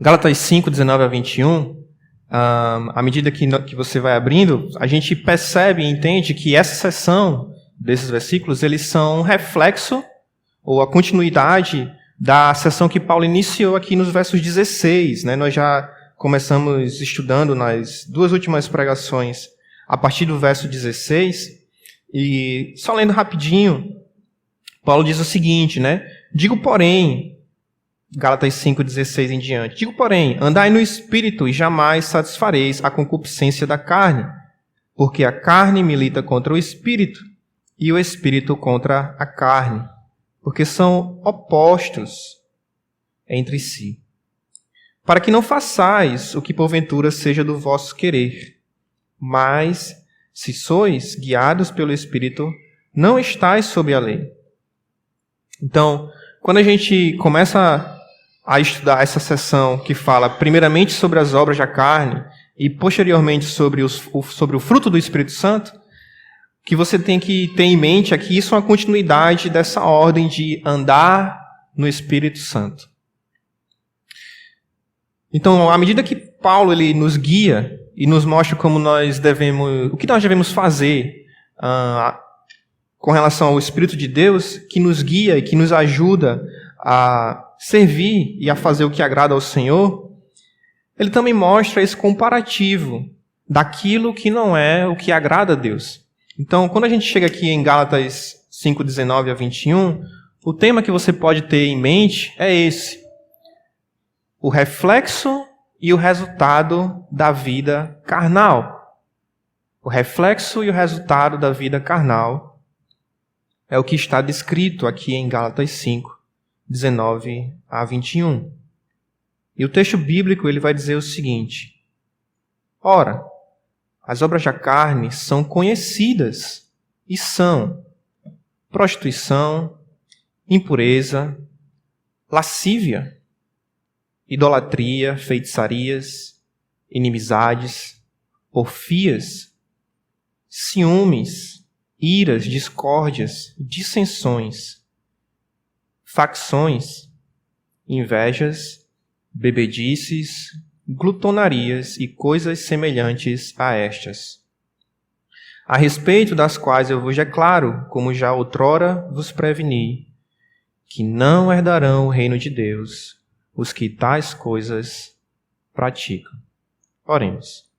Gálatas 5, 19 a 21, à medida que você vai abrindo, a gente percebe e entende que essa seção desses versículos, eles são um reflexo ou a continuidade da seção que Paulo iniciou aqui nos versos 16. Né? Nós já começamos estudando nas duas últimas pregações a partir do verso 16, e só lendo rapidinho, Paulo diz o seguinte, né? Digo, porém, Gálatas 5,16 em diante, digo, porém, andai no Espírito e jamais satisfareis a concupiscência da carne, porque a carne milita contra o Espírito e o Espírito contra a carne, porque são opostos entre si, para que não façais o que porventura seja do vosso querer, mas, se sois guiados pelo Espírito, não estáis sob a lei. Então, quando a gente começa a estudar essa seção que fala primeiramente sobre as obras da carne e posteriormente sobre o fruto do Espírito Santo, que você tem que ter em mente aqui, isso é uma continuidade dessa ordem de andar no Espírito Santo. Então, à medida que Paulo ele nos guia e nos mostra o que nós devemos fazer com relação ao Espírito de Deus, que nos guia e que nos ajuda a servir e a fazer o que agrada ao Senhor, ele também mostra esse comparativo daquilo que não é o que agrada a Deus. Então, quando a gente chega aqui em Gálatas 5, 19 a 21, o tema que você pode ter em mente é esse: o reflexo e o resultado da vida carnal. O reflexo e o resultado da vida carnal é o que está descrito aqui em Gálatas 5, 19 a 21. E o texto bíblico ele vai dizer o seguinte: ora, as obras da carne são conhecidas e são prostituição, impureza, lascívia, idolatria, feitiçarias, inimizades, porfias, ciúmes, iras, discórdias, dissensões, facções, invejas, bebedices, glutonarias e coisas semelhantes a estas, a respeito das quais eu vos declaro, como já outrora vos preveni, que não herdarão o reino de Deus os que tais coisas praticam. Oremos.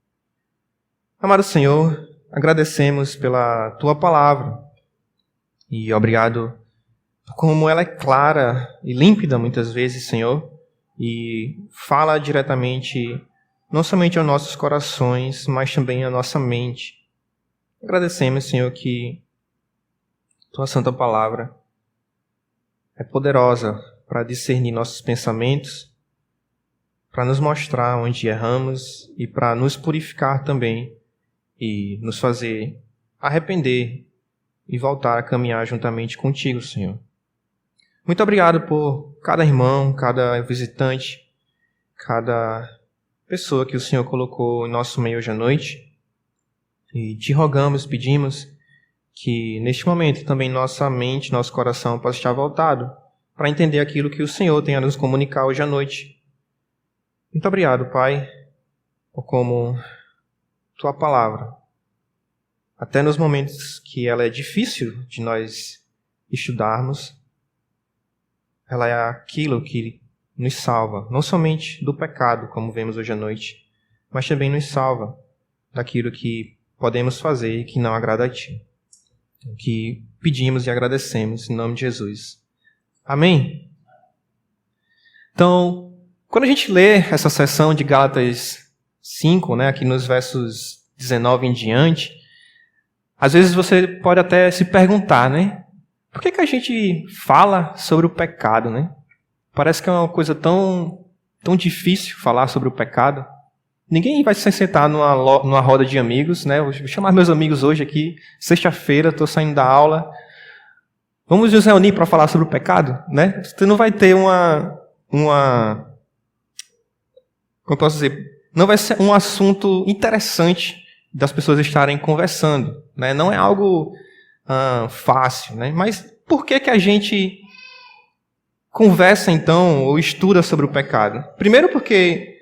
Amado Senhor, agradecemos pela Tua palavra e obrigado por como ela é clara e límpida muitas vezes, Senhor, e fala diretamente não somente aos nossos corações, mas também à nossa mente. Agradecemos, Senhor, que Tua santa palavra é poderosa para discernir nossos pensamentos, para nos mostrar onde erramos e para nos purificar também e nos fazer arrepender e voltar a caminhar juntamente contigo, Senhor. Muito obrigado por cada irmão, cada visitante, cada pessoa que o Senhor colocou em nosso meio hoje à noite. E te rogamos, pedimos que neste momento também nossa mente, nosso coração possa estar voltado para entender aquilo que o Senhor tem a nos comunicar hoje à noite. Muito obrigado, Pai, por como Tua palavra, até nos momentos que ela é difícil de nós estudarmos, ela é aquilo que nos salva, não somente do pecado, como vemos hoje à noite, mas também nos salva daquilo que podemos fazer e que não agrada a Ti. Que pedimos e agradecemos em nome de Jesus. Amém? Então, quando a gente lê essa seção de Gálatas 5, né, aqui nos versos 19 em diante, às vezes você pode até se perguntar, né? Por que a gente fala sobre o pecado, né? Parece que é uma coisa tão difícil falar sobre o pecado. Ninguém vai se sentar numa roda de amigos, né? Vou chamar meus amigos hoje aqui, sexta-feira, estou saindo da aula. Vamos nos reunir para falar sobre o pecado, né? Você não vai ter como posso dizer, não vai ser um assunto interessante das pessoas estarem conversando, né? Não é algo fácil, né? Mas por que a gente conversa então, ou estuda sobre o pecado? Primeiro porque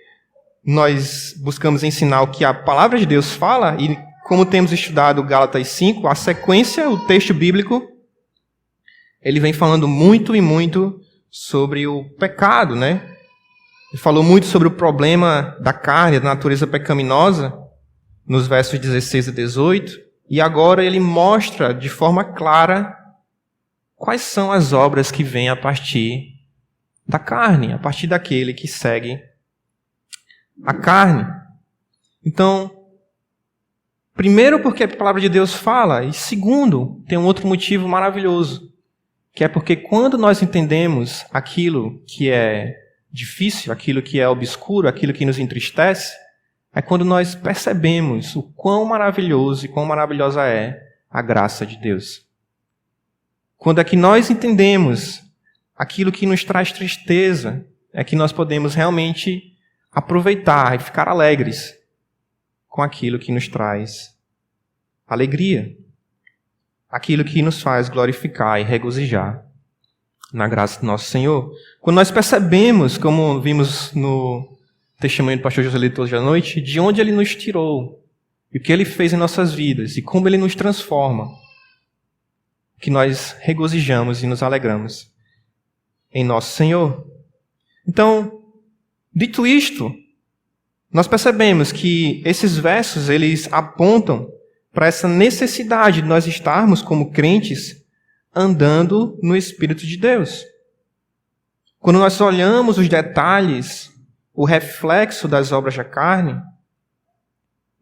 nós buscamos ensinar o que a palavra de Deus fala, e como temos estudado Gálatas 5, a sequência, o texto bíblico, ele vem falando muito e muito sobre o pecado, né? Ele falou muito sobre o problema da carne, da natureza pecaminosa, nos versos 16 a 18, e agora ele mostra de forma clara quais são as obras que vêm a partir da carne, a partir daquele que segue a carne. Então, primeiro porque a palavra de Deus fala, e segundo, tem um outro motivo maravilhoso, que é porque quando nós entendemos aquilo que é difícil, aquilo que é obscuro, aquilo que nos entristece, é quando nós percebemos o quão maravilhoso e quão maravilhosa é a graça de Deus. Quando é que nós entendemos aquilo que nos traz tristeza, é que nós podemos realmente aproveitar e ficar alegres com aquilo que nos traz alegria. Aquilo que nos faz glorificar e regozijar na graça do nosso Senhor. Quando nós percebemos, como vimos no testemunho do pastor José Lito hoje à noite, de onde ele nos tirou, e o que ele fez em nossas vidas, e como ele nos transforma, que nós regozijamos e nos alegramos em nosso Senhor. Então, dito isto, nós percebemos que esses versos, eles apontam para essa necessidade de nós estarmos como crentes andando no Espírito de Deus. Quando nós olhamos os detalhes, o reflexo das obras da carne,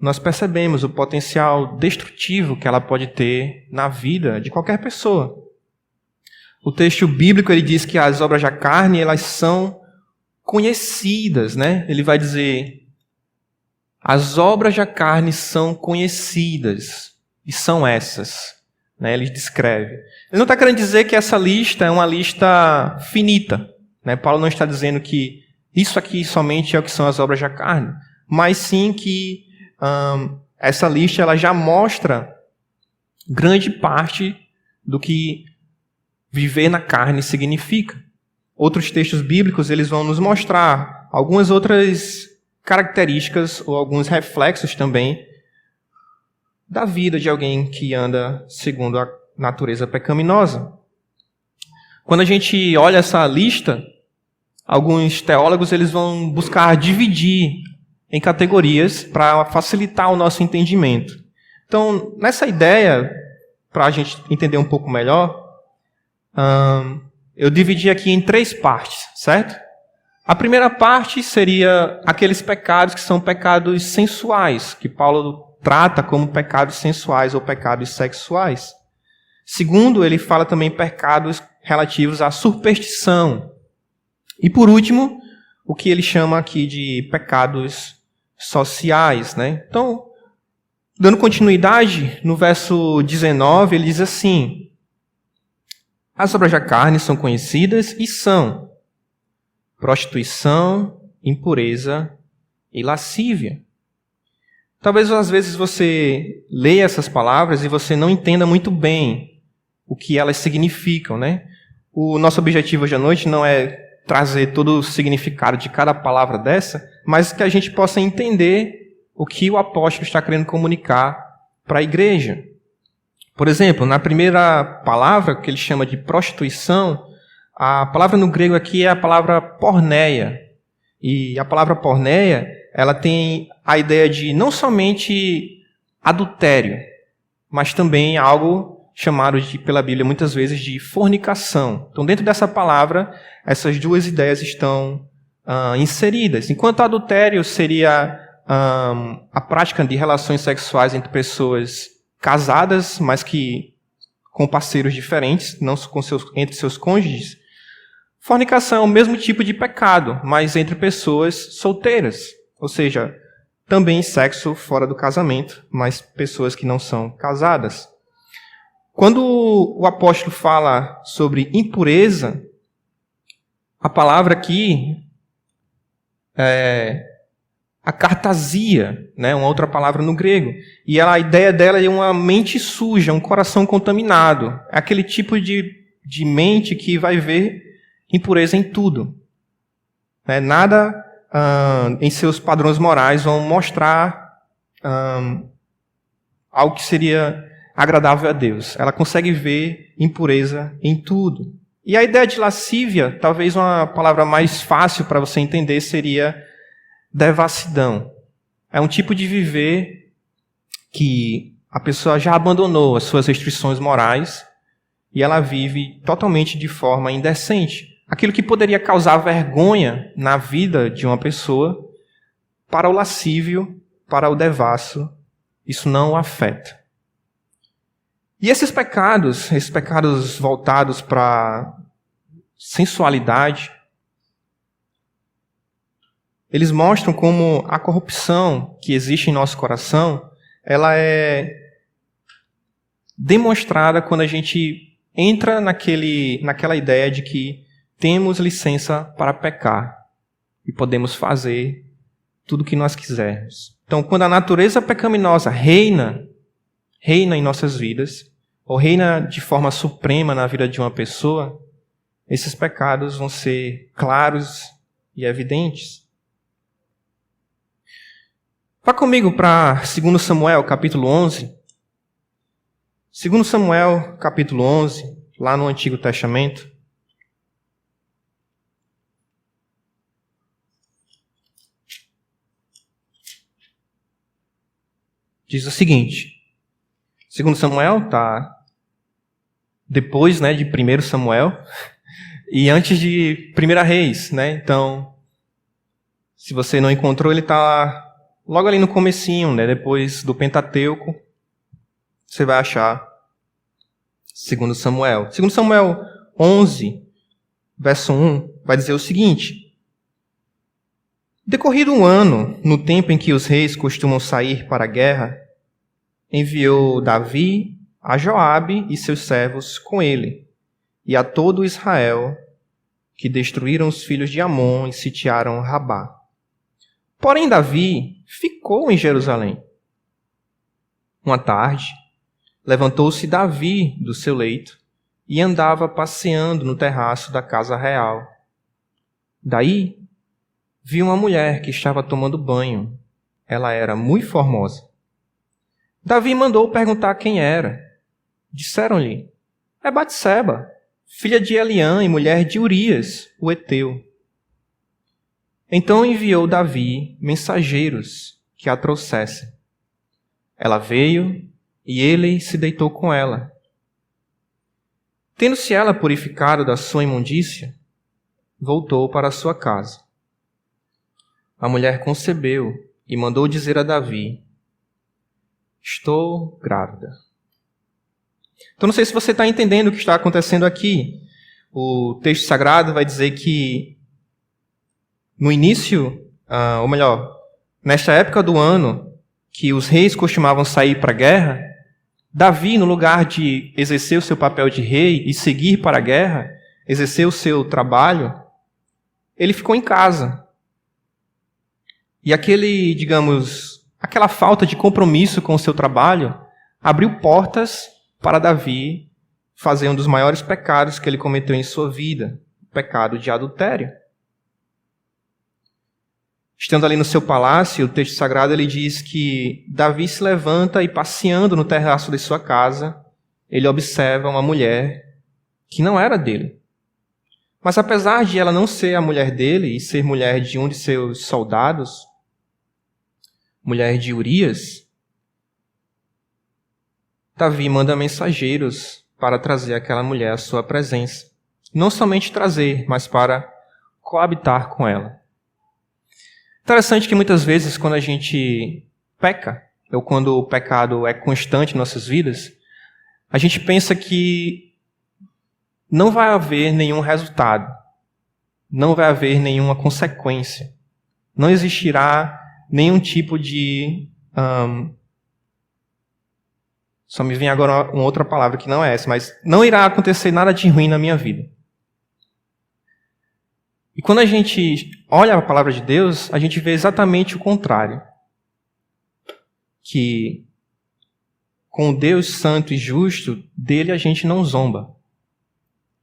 nós percebemos o potencial destrutivo que ela pode ter na vida de qualquer pessoa. O texto bíblico ele diz que as obras da carne elas são conhecidas, né? Ele vai dizer: as obras da carne são conhecidas, e são essas. Né? Ele descreve. Ele não está querendo dizer que essa lista é uma lista finita. Né? Paulo não está dizendo que isso aqui somente é o que são as obras da carne, mas sim que essa lista ela já mostra grande parte do que viver na carne significa. Outros textos bíblicos eles vão nos mostrar algumas outras características ou alguns reflexos também da vida de alguém que anda segundo a natureza pecaminosa. Quando a gente olha essa lista, alguns teólogos eles vão buscar dividir em categorias para facilitar o nosso entendimento. Então, nessa ideia, para a gente entender um pouco melhor, eu dividi aqui em 3 partes, certo? A primeira parte seria aqueles pecados que são pecados sensuais, que Paulo trata como pecados sensuais ou pecados sexuais. Segundo, ele fala também pecados relativos à superstição. E por último, o que ele chama aqui de pecados sociais, né? Então, dando continuidade, no verso 19, ele diz assim: as obras da carne são conhecidas e são prostituição, impureza e lascívia. Talvez às vezes você leia essas palavras e você não entenda muito bem o que elas significam, né? O nosso objetivo hoje à noite não é trazer todo o significado de cada palavra dessa, mas que a gente possa entender o que o apóstolo está querendo comunicar para a igreja. Por exemplo, na primeira palavra, que ele chama de prostituição, a palavra no grego aqui é a palavra porneia. E a palavra porneia, ela tem a ideia de não somente adultério, mas também algo chamado pela Bíblia muitas vezes de fornicação. Então, dentro dessa palavra, essas duas ideias estão inseridas. Enquanto adultério seria a prática de relações sexuais entre pessoas casadas, mas que com parceiros diferentes, não com entre seus cônjuges, fornicação é o mesmo tipo de pecado, mas entre pessoas solteiras. Ou seja, também sexo fora do casamento, mas pessoas que não são casadas. Quando o apóstolo fala sobre impureza, a palavra aqui é a cartasia, né, uma outra palavra no grego. E a ideia dela é uma mente suja, um coração contaminado. É aquele tipo de mente que vai ver impureza em tudo. Nada em seus padrões morais vão mostrar algo que seria agradável a Deus. Ela consegue ver impureza em tudo. E a ideia de lascívia, talvez uma palavra mais fácil para você entender, seria devassidão. É um tipo de viver que a pessoa já abandonou as suas restrições morais e ela vive totalmente de forma indecente. Aquilo que poderia causar vergonha na vida de uma pessoa, para o lascívio, para o devasso, isso não o afeta. E esses pecados voltados para sensualidade, eles mostram como a corrupção que existe em nosso coração, ela é demonstrada quando a gente entra naquela ideia de que temos licença para pecar e podemos fazer tudo o que nós quisermos. Então, quando a natureza pecaminosa reina em nossas vidas, ou reina de forma suprema na vida de uma pessoa, esses pecados vão ser claros e evidentes. Vá comigo para 2 Samuel, capítulo 11. 2 Samuel, capítulo 11, lá no Antigo Testamento. Diz o seguinte, 2 Samuel está depois de 1 Samuel e antes de 1 Reis. Então, se você não encontrou, ele está logo ali no comecinho, depois do Pentateuco, você vai achar 2 Samuel. 2 Samuel 11, verso 1, vai dizer o seguinte: decorrido um ano, no tempo em que os reis costumam sair para a guerra, enviou Davi a Joabe e seus servos com ele, e a todo Israel, que destruíram os filhos de Amon e sitiaram Rabá. Porém, Davi ficou em Jerusalém. Uma tarde, levantou-se Davi do seu leito e andava passeando no terraço da casa real. Daí, viu uma mulher que estava tomando banho. Ela era muito formosa. Davi mandou perguntar quem era. Disseram-lhe: é Batseba, filha de Eliã e mulher de Urias, o heteu. Então enviou Davi mensageiros que a trouxessem. Ela veio e ele se deitou com ela. Tendo-se ela purificado da sua imundícia, voltou para a sua casa. A mulher concebeu e mandou dizer a Davi: estou grávida. Então não sei se você está entendendo o que está acontecendo aqui. O texto sagrado vai dizer que no início, ou melhor, nesta época do ano, que os reis costumavam sair para a guerra, Davi, no lugar de exercer o seu papel de rei e seguir para a guerra, exercer o seu trabalho, ele ficou em casa. E aquela falta de compromisso com o seu trabalho abriu portas para Davi fazer um dos maiores pecados que ele cometeu em sua vida, o pecado de adultério. Estando ali no seu palácio, o texto sagrado ele diz que Davi se levanta e, passeando no terraço de sua casa, ele observa uma mulher que não era dele. Mas apesar de ela não ser a mulher dele e ser mulher de um de seus soldados, mulher de Urias, Davi manda mensageiros para trazer aquela mulher à sua presença. Não somente trazer, mas para coabitar com ela. Interessante que muitas vezes quando a gente peca, ou quando o pecado é constante em nossas vidas, a gente pensa que não vai haver nenhum resultado, não vai haver nenhuma consequência, não existirá nenhum tipo de... só me vem agora uma outra palavra que não é essa, mas não irá acontecer nada de ruim na minha vida. E quando a gente olha a palavra de Deus, a gente vê exatamente o contrário. Que com o Deus santo e justo, dele a gente não zomba.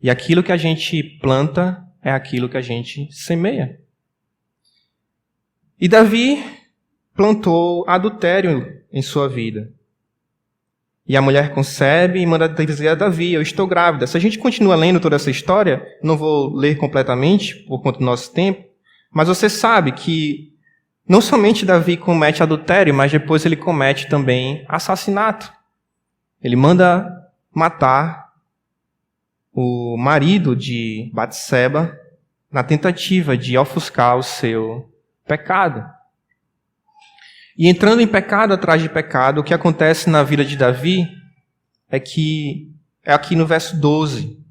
E aquilo que a gente planta é aquilo que a gente semeia. E Davi plantou adultério em sua vida. E a mulher concebe e manda dizer a Davi: eu estou grávida. Se a gente continua lendo toda essa história, não vou ler completamente por conta do nosso tempo, mas você sabe que não somente Davi comete adultério, mas depois ele comete também assassinato. Ele manda matar o marido de Batseba na tentativa de ofuscar o seu pecado. E entrando em pecado atrás de pecado, o que acontece na vida de Davi é aqui no verso 12.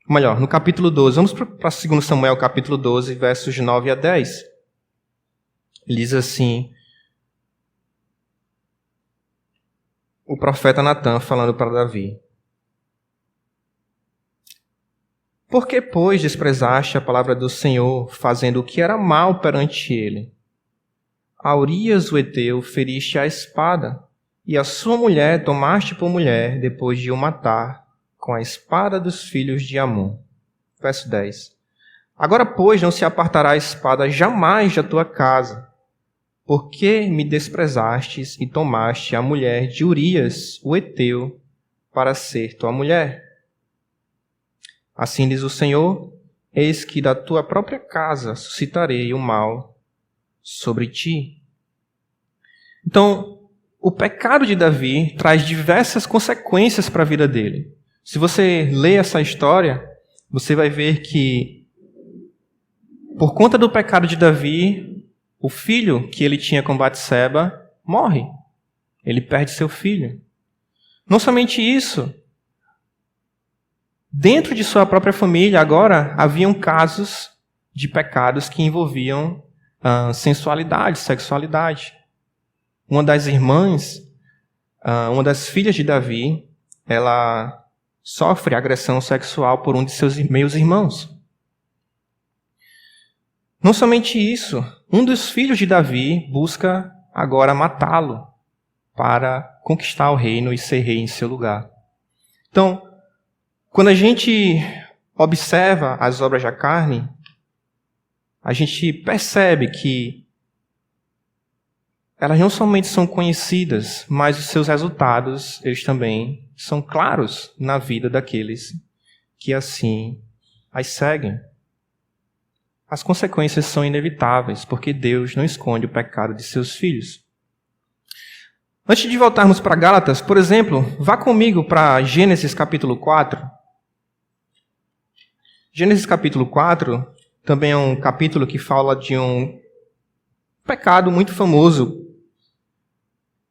Melhor, no capítulo 12. Vamos para 2 Samuel, capítulo 12, versos 9 a 10. Ele diz assim, o profeta Natã falando para Davi: por que, pois, desprezaste a palavra do Senhor, fazendo o que era mal perante ele? A Urias o Heteu feriste à espada, e a sua mulher tomaste por mulher, depois de o matar, com a espada dos filhos de Amon. Verso 10. Agora, pois, não se apartará a espada jamais da tua casa, porque me desprezastes e tomaste a mulher de Urias o Heteu para ser tua mulher. Assim diz o Senhor: eis que da tua própria casa suscitarei o mal sobre ti. Então, o pecado de Davi traz diversas consequências para a vida dele. Se você lê essa história, você vai ver que, por conta do pecado de Davi, o filho que ele tinha com Batseba morre. Ele perde seu filho. Não somente isso, dentro de sua própria família, agora, haviam casos de pecados que envolviam sensualidade, sexualidade. Uma das irmãs, uma das filhas de Davi, ela sofre agressão sexual por um de seus meus irmãos. Não somente isso, um dos filhos de Davi busca agora matá-lo para conquistar o reino e ser rei em seu lugar. Então, quando a gente observa as obras da carne, a gente percebe que elas não somente são conhecidas, mas os seus resultados, eles também são claros na vida daqueles que assim as seguem. As consequências são inevitáveis, porque Deus não esconde o pecado de seus filhos. Antes de voltarmos para Gálatas, por exemplo, vá comigo para Gênesis capítulo 4. Gênesis capítulo 4 também é um capítulo que fala de um pecado muito famoso.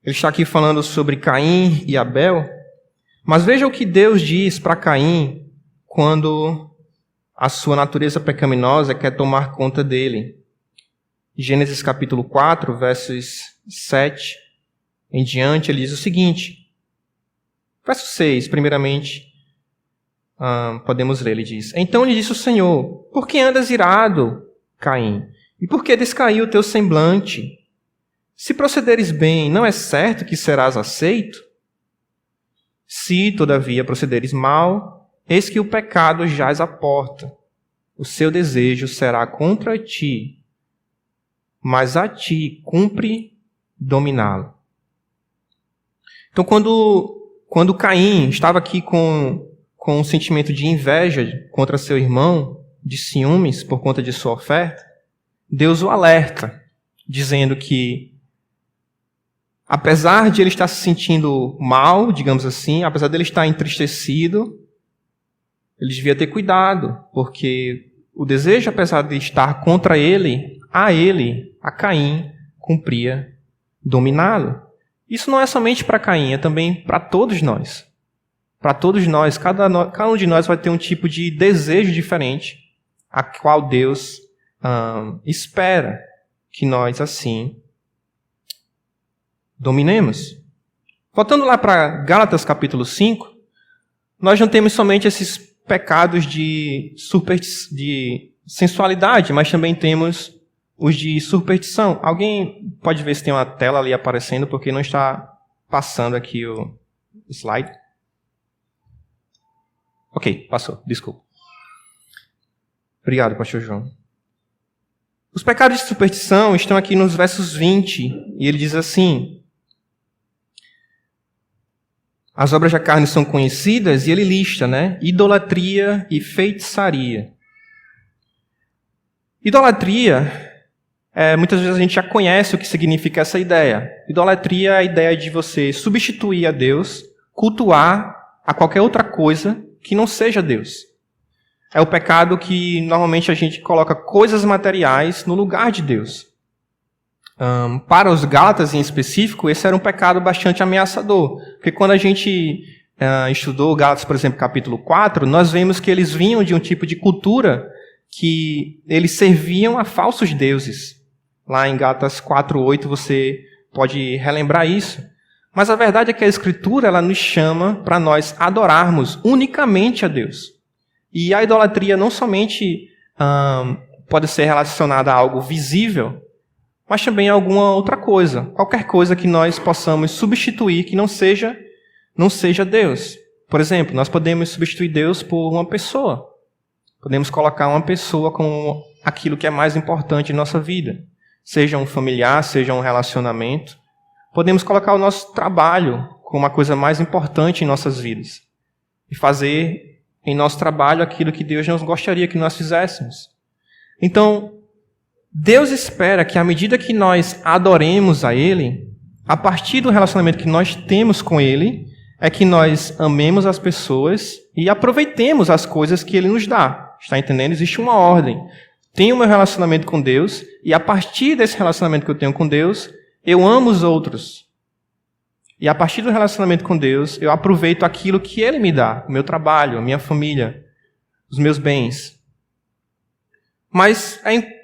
Ele está aqui falando sobre Caim e Abel, mas veja o que Deus diz para Caim quando a sua natureza pecaminosa quer tomar conta dele. Gênesis capítulo 4, versos 7 em diante, ele diz o seguinte. Verso 6, primeiramente, podemos ler, ele diz: então lhe disse o Senhor: por que andas irado, Caim? E por que descaiu o teu semblante? Se procederes bem, não é certo que serás aceito? Se, todavia, procederes mal, eis que o pecado jaz à porta. O seu desejo será contra ti, mas a ti cumpre dominá-lo. Então, quando Caim estava aqui com um sentimento de inveja contra seu irmão, de ciúmes por conta de sua oferta, Deus o alerta, dizendo que, apesar de ele estar se sentindo mal, digamos assim, apesar de ele estar entristecido, ele devia ter cuidado, porque o desejo, apesar de estar contra ele, a Caim, cumpria dominá-lo. Isso não é somente para Caim, é também para todos nós. Para todos nós, cada um de nós vai ter um tipo de desejo diferente, a qual Deus espera que nós, assim, dominemos. Voltando lá para Gálatas capítulo 5, nós não temos somente esses pecados de sensualidade, mas também temos os de superstição. Alguém pode ver se tem uma tela ali aparecendo, porque não está passando aqui o slide. Ok, passou, desculpa. Obrigado, pastor João. Os pecados de superstição estão aqui nos versos 20, e ele diz assim: as obras da carne são conhecidas, e ele lista, né? Idolatria e feitiçaria. Idolatria, muitas vezes a gente já conhece o que significa essa ideia. Idolatria é a ideia de você substituir a Deus, cultuar a qualquer outra coisa que não seja Deus. É o pecado que normalmente a gente coloca coisas materiais no lugar de Deus. Para os Gálatas em específico, esse era um pecado bastante ameaçador. Porque quando a gente estudou Gálatas, por exemplo, capítulo 4, nós vemos que eles vinham de um tipo de cultura que eles serviam a falsos deuses. Lá em Gálatas 4:8 você pode relembrar isso. Mas a verdade é que a Escritura ela nos chama para nós adorarmos unicamente a Deus. E a idolatria não somente pode ser relacionada a algo visível, mas também a alguma outra coisa. Qualquer coisa que nós possamos substituir que não seja Deus. Por exemplo, nós podemos substituir Deus por uma pessoa. Podemos colocar uma pessoa como aquilo que é mais importante em nossa vida. Seja um familiar, seja um relacionamento. Podemos colocar o nosso trabalho como uma coisa mais importante em nossas vidas. E fazer em nosso trabalho aquilo que Deus não gostaria que nós fizéssemos. Então, Deus espera que à medida que nós adoremos a Ele, a partir do relacionamento que nós temos com Ele, é que nós amemos as pessoas e aproveitemos as coisas que Ele nos dá. Está entendendo? Existe uma ordem. Tenho o meu relacionamento com Deus e a partir desse relacionamento que eu tenho com Deus, eu amo os outros. E a partir do relacionamento com Deus, eu aproveito aquilo que Ele me dá, o meu trabalho, a minha família, os meus bens. Mas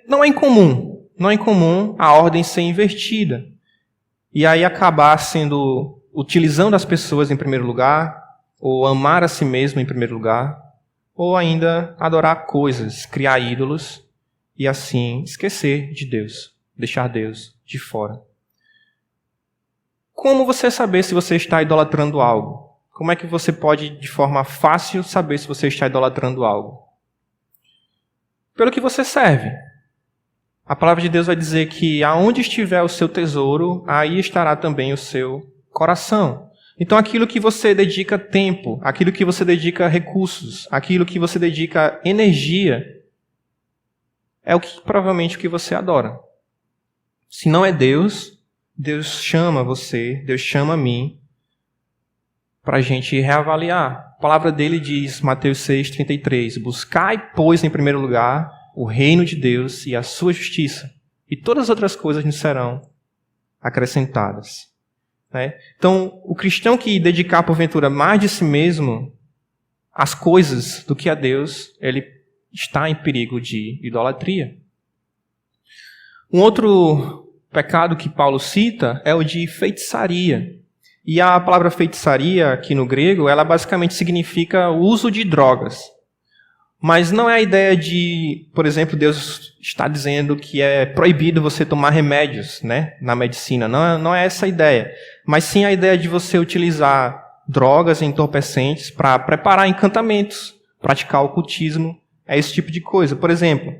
não é incomum a ordem ser invertida. E aí acabar utilizando as pessoas em primeiro lugar, ou amar a si mesmo em primeiro lugar, ou ainda adorar coisas, criar ídolos, e assim esquecer de Deus, deixar Deus de fora. Como você saber se você está idolatrando algo? Como é que você pode, de forma fácil, saber se você está idolatrando algo? Pelo que você serve. A palavra de Deus vai dizer que aonde estiver o seu tesouro, aí estará também o seu coração. Então aquilo que você dedica tempo, aquilo que você dedica recursos, aquilo que você dedica energia, é provavelmente o que você adora. Se não é Deus, Deus chama você, Deus chama a mim, para a gente reavaliar. A palavra dele diz, Mateus 6:33, buscai, pois, em primeiro lugar, o reino de Deus e a sua justiça, e todas as outras coisas nos serão acrescentadas. Né? Então, o cristão que dedicar, porventura, mais de si mesmo às coisas do que a Deus, ele está em perigo de idolatria. Um outro pecado que Paulo cita é o de feitiçaria. E a palavra feitiçaria, aqui no grego, ela basicamente significa o uso de drogas. Mas não é a ideia de, por exemplo, Deus está dizendo que é proibido você tomar remédios, né, na medicina. Não é essa a ideia. Mas sim a ideia de você utilizar drogas entorpecentes para preparar encantamentos, praticar ocultismo, é esse tipo de coisa. Por exemplo,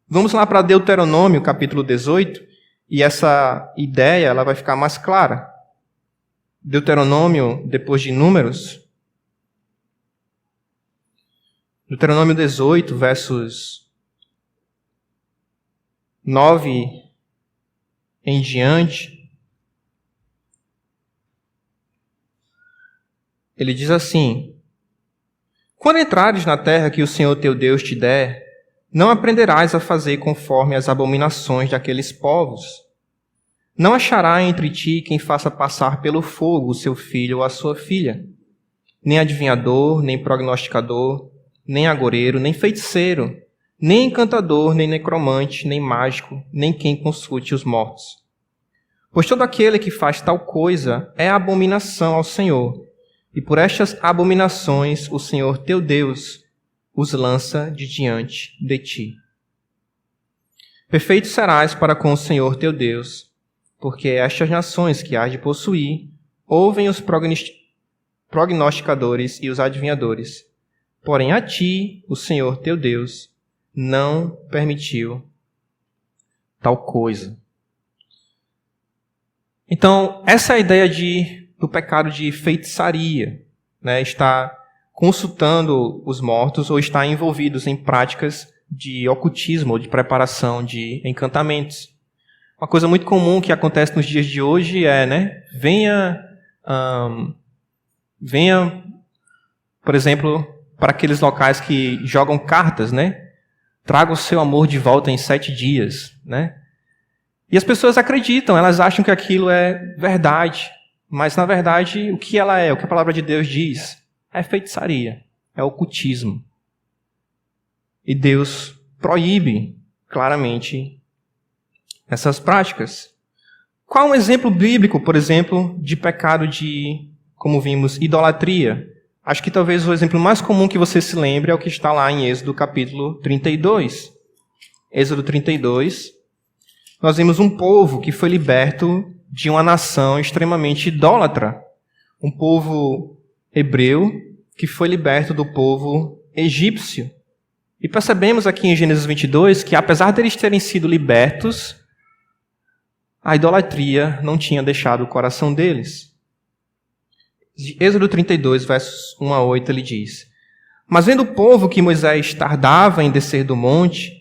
vamos lá para Deuteronômio, capítulo 18, e essa ideia ela vai ficar mais clara. Deuteronômio, depois de Números, Deuteronômio 18, versos 9 em diante, ele diz assim: quando entrares na terra que o Senhor teu Deus te der, não aprenderás a fazer conforme as abominações daqueles povos. Não achará entre ti quem faça passar pelo fogo o seu filho ou a sua filha, nem adivinhador, nem prognosticador, nem agoreiro, nem feiticeiro, nem encantador, nem necromante, nem mágico, nem quem consulte os mortos. Pois todo aquele que faz tal coisa é abominação ao Senhor, e por estas abominações o Senhor teu Deus os lança de diante de ti. Perfeito serás para com o Senhor teu Deus, porque estas nações que hás de possuir ouvem os prognosticadores e os adivinhadores. Porém a ti, o Senhor teu Deus, não permitiu tal coisa. Então, essa é a ideia do pecado de feitiçaria, né? Está consultando os mortos ou está envolvidos em práticas de ocultismo ou de preparação de encantamentos. Uma coisa muito comum que acontece nos dias de hoje é, né? Venha, por exemplo, para aqueles locais que jogam cartas, né? Traga o seu amor de volta em 7 dias, né? E as pessoas acreditam, elas acham que aquilo é verdade. Mas, na verdade, o que ela é, o que a palavra de Deus diz, é feitiçaria, é ocultismo. E Deus proíbe, claramente, essas práticas. Qual é um exemplo bíblico, por exemplo, de pecado de, como vimos, idolatria? Acho que talvez o exemplo mais comum que você se lembre é o que está lá em Êxodo capítulo 32. Êxodo 32, nós vimos um povo que foi liberto de uma nação extremamente idólatra. Um povo hebreu que foi liberto do povo egípcio. E percebemos aqui em Gênesis 22 que, apesar deles terem sido libertos, a idolatria não tinha deixado o coração deles. Êxodo 32, versos 1 a 8, ele diz: Mas vendo o povo que Moisés tardava em descer do monte,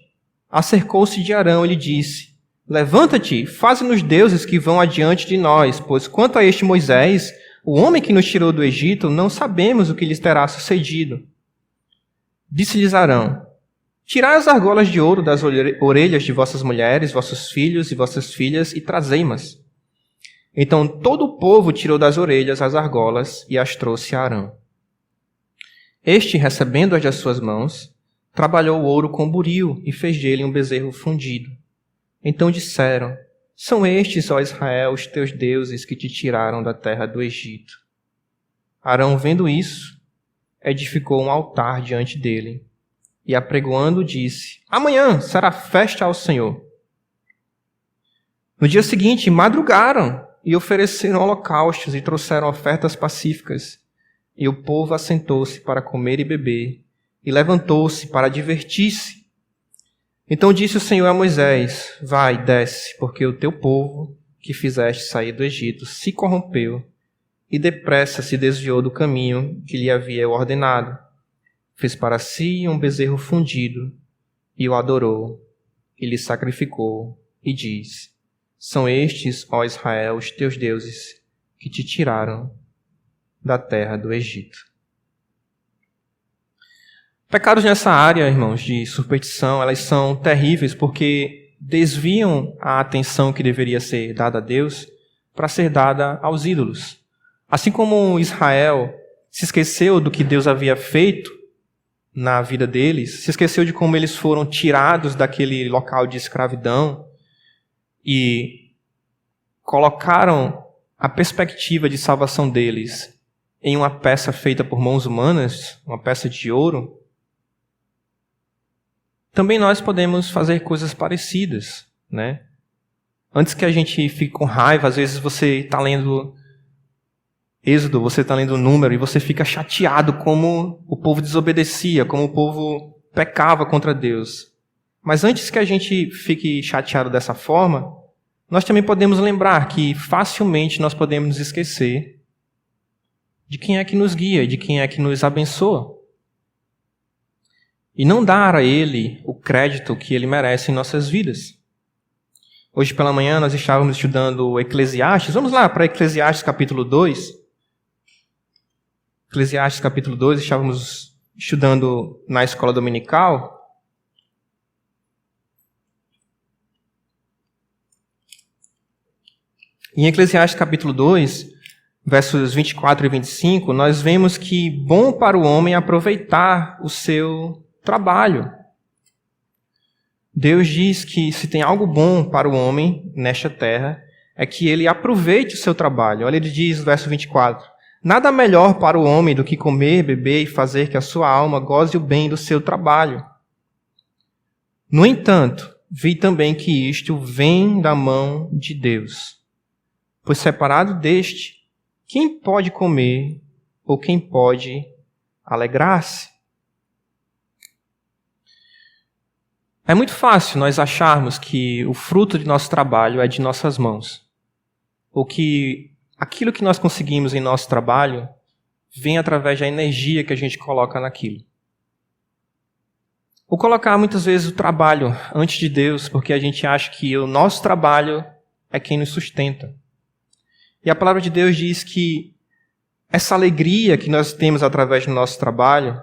acercou-se de Arão e lhe disse: Levanta-te, faze-nos deuses que vão adiante de nós, pois quanto a este Moisés, o homem que nos tirou do Egito, não sabemos o que lhes terá sucedido. Disse-lhes Arão: Tirai as argolas de ouro das orelhas de vossas mulheres, vossos filhos e vossas filhas, e trazei-mas. Então todo o povo tirou das orelhas as argolas e as trouxe a Arão. Este, recebendo-as das suas mãos, trabalhou o ouro com buril e fez dele um bezerro fundido. Então disseram: São estes, ó Israel, os teus deuses que te tiraram da terra do Egito. Arão, vendo isso, edificou um altar diante dele e, apregoando, disse: Amanhã será festa ao Senhor. No dia seguinte, madrugaram e ofereceram holocaustos e trouxeram ofertas pacíficas. E o povo assentou-se para comer e beber, e levantou-se para divertir-se. Então disse o Senhor a Moisés: Vai, desce, porque o teu povo, que fizeste sair do Egito, se corrompeu, e depressa se desviou do caminho que lhe havia ordenado. Fez para si um bezerro fundido, e o adorou, e lhe sacrificou, e diz: São estes, ó Israel, os teus deuses, que te tiraram da terra do Egito. Pecados nessa área, irmãos, de superstição, elas são terríveis porque desviam a atenção que deveria ser dada a Deus para ser dada aos ídolos. Assim como Israel se esqueceu do que Deus havia feito na vida deles, se esqueceu de como eles foram tirados daquele local de escravidão e colocaram a perspectiva de salvação deles em uma peça feita por mãos humanas, uma peça de ouro, também nós podemos fazer coisas parecidas, né? Antes que a gente fique com raiva, às vezes você está lendo Êxodo, você está lendo o número e você fica chateado como o povo desobedecia, como o povo pecava contra Deus. Mas antes que a gente fique chateado dessa forma, nós também podemos lembrar que facilmente nós podemos nos esquecer de quem é que nos guia, de quem é que nos abençoa. E não dar a Ele o crédito que Ele merece em nossas vidas. Hoje pela manhã nós estávamos estudando Eclesiastes. Vamos lá para Eclesiastes capítulo 2. Eclesiastes capítulo 2, estávamos estudando na escola dominical. Em Eclesiastes capítulo 2, versos 24 e 25, nós vemos que bom para o homem aproveitar o seu trabalho. Deus diz que se tem algo bom para o homem nesta terra, é que ele aproveite o seu trabalho. Olha, ele diz no verso 24: Nada melhor para o homem do que comer, beber e fazer que a sua alma goze o bem do seu trabalho. No entanto, vi também que isto vem da mão de Deus. Pois separado deste, quem pode comer ou quem pode alegrar-se? É muito fácil nós acharmos que o fruto de nosso trabalho é de nossas mãos, ou que aquilo que nós conseguimos em nosso trabalho vem através da energia que a gente coloca naquilo. Ou colocar muitas vezes o trabalho antes de Deus, porque a gente acha que o nosso trabalho é quem nos sustenta. E a palavra de Deus diz que essa alegria que nós temos através do nosso trabalho,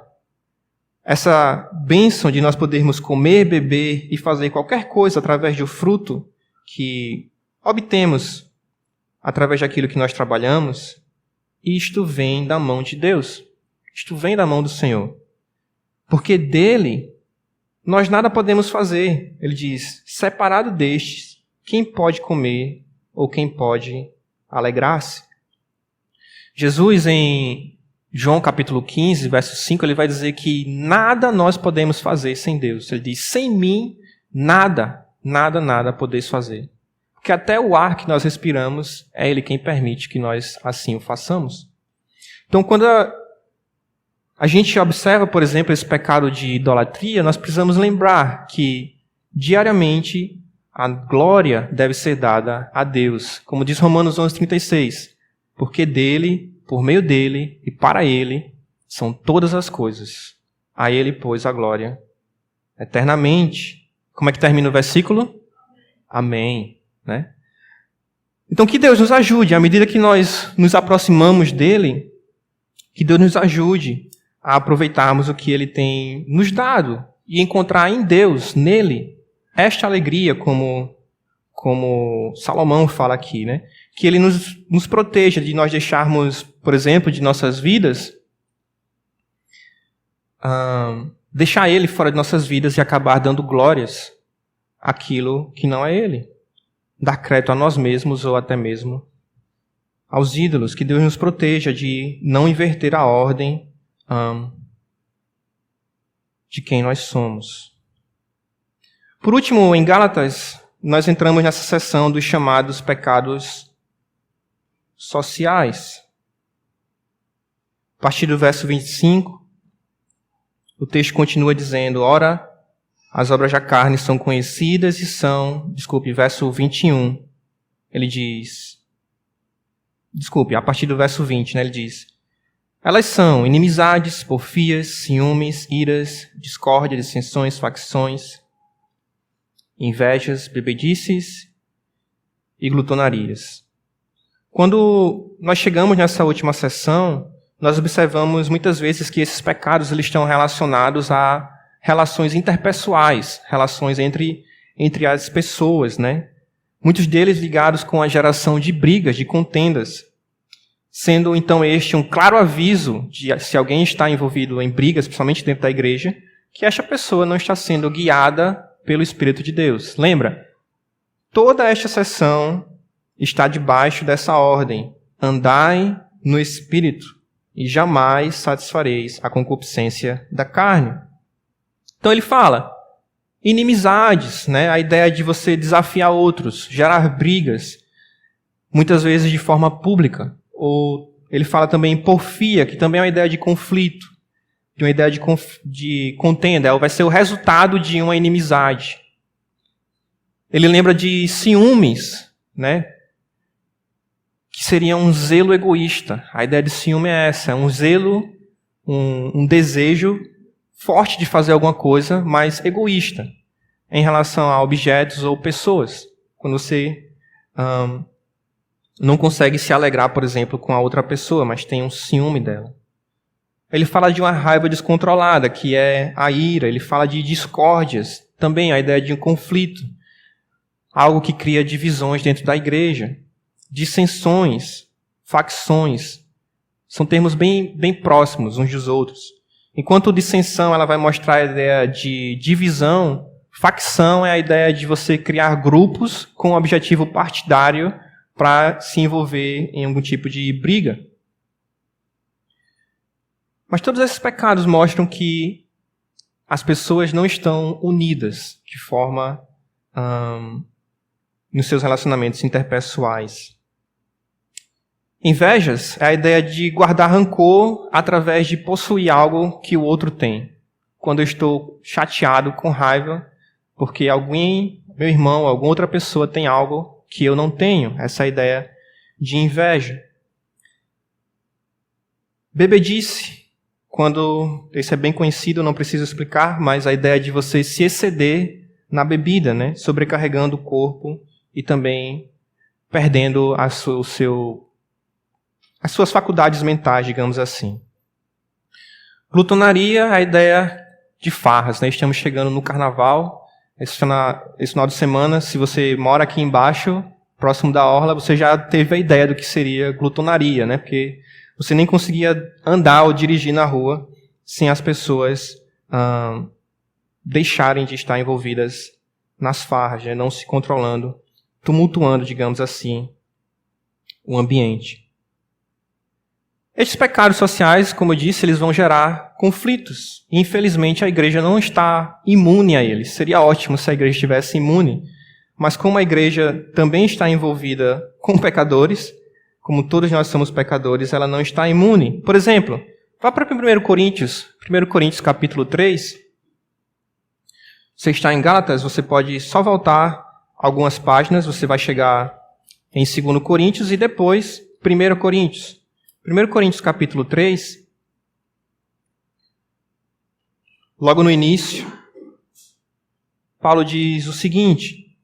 essa bênção de nós podermos comer, beber e fazer qualquer coisa através do fruto que obtemos através daquilo que nós trabalhamos, isto vem da mão de Deus. Isto vem da mão do Senhor. Porque dele nós nada podemos fazer. Ele diz, separado destes, quem pode comer ou quem pode alegrar-se? Jesus, em João capítulo 15, verso 5, ele vai dizer que nada nós podemos fazer sem Deus. Ele diz, sem mim, nada podeis fazer. Porque até o ar que nós respiramos, é Ele quem permite que nós assim o façamos. Então, quando a gente observa, por exemplo, esse pecado de idolatria, nós precisamos lembrar que, diariamente, a glória deve ser dada a Deus. Como diz Romanos 11:36, porque dele, por meio dele e para ele, são todas as coisas. A ele, pois, a glória eternamente. Como é que termina o versículo? Amém. Né? Então, que Deus nos ajude, à medida que nós nos aproximamos dele, que Deus nos ajude a aproveitarmos o que ele tem nos dado e encontrar em Deus, nele, esta alegria, como Salomão fala aqui, né? Que ele nos proteja de nós deixarmos, por exemplo, de nossas vidas, deixar ele fora de nossas vidas e acabar dando glórias àquilo que não é ele. Dar crédito a nós mesmos ou até mesmo aos ídolos. Que Deus nos proteja de não inverter a ordem de quem nós somos. Por último, em Gálatas, nós entramos nessa seção dos chamados pecados sociais. A partir do verso 25, o texto continua dizendo, ora, as obras da carne são conhecidas e são... verso 21, ele diz... a partir do verso 20, né, ele diz... Elas são inimizades, porfias, ciúmes, iras, discórdia, dissensões, facções, invejas, bebedices e glutonarias. Quando nós chegamos nessa última sessão, nós observamos muitas vezes que esses pecados eles estão relacionados a relações interpessoais, relações entre as pessoas, né? Muitos deles ligados com a geração de brigas, de contendas, sendo então este um claro aviso de se alguém está envolvido em brigas, principalmente dentro da igreja, que esta pessoa não está sendo guiada pelo Espírito de Deus. Lembra? Toda esta sessão está debaixo dessa ordem. Andai no Espírito e jamais satisfareis a concupiscência da carne. Então ele fala, inimizades, né? A ideia de você desafiar outros, gerar brigas, muitas vezes de forma pública. Ou ele fala também porfia, que também é uma ideia de conflito, de uma ideia de contenda, vai ser o resultado de uma inimizade. Ele lembra de ciúmes, né? Que seria um zelo egoísta. A ideia de ciúme é essa, é um zelo, um desejo forte de fazer alguma coisa, mas egoísta, em relação a objetos ou pessoas. Quando você não consegue se alegrar, por exemplo, com a outra pessoa, mas tem um ciúme dela. Ele fala de uma raiva descontrolada, que é a ira. Ele fala de discórdias, também a ideia de um conflito, algo que cria divisões dentro da igreja. Dissensões, facções, são termos bem próximos uns dos outros. Enquanto dissensão ela vai mostrar a ideia de divisão, facção é a ideia de você criar grupos com objetivo partidário para se envolver em algum tipo de briga. Mas todos esses pecados mostram que as pessoas não estão unidas de forma nos seus relacionamentos interpessoais. Invejas é a ideia de guardar rancor através de possuir algo que o outro tem. Quando eu estou chateado, com raiva, porque alguém, meu irmão, alguma outra pessoa tem algo que eu não tenho. Essa é a ideia de inveja. Bebedice, quando esse é bem conhecido, não preciso explicar, mas a ideia de você se exceder na bebida, né? Sobrecarregando o corpo e também perdendo as suas faculdades mentais, digamos assim. Glutonaria, a ideia de farras, né? Estamos chegando no carnaval, esse final de semana, se você mora aqui embaixo, próximo da orla, você já teve a ideia do que seria glutonaria, né? Porque você nem conseguia andar ou dirigir na rua sem as pessoas deixarem de estar envolvidas nas farras, né? Não se controlando, tumultuando, digamos assim, o ambiente. Estes pecados sociais, como eu disse, eles vão gerar conflitos. E, infelizmente, a igreja não está imune a eles. Seria ótimo se a igreja estivesse imune. Mas como a igreja também está envolvida com pecadores, como todos nós somos pecadores, ela não está imune. Por exemplo, vá para 1 Coríntios capítulo 3. Você está em Gálatas, você pode só voltar algumas páginas, você vai chegar em 2 Coríntios e depois 1 Coríntios. 1 Coríntios capítulo 3, logo no início, Paulo diz o seguinte: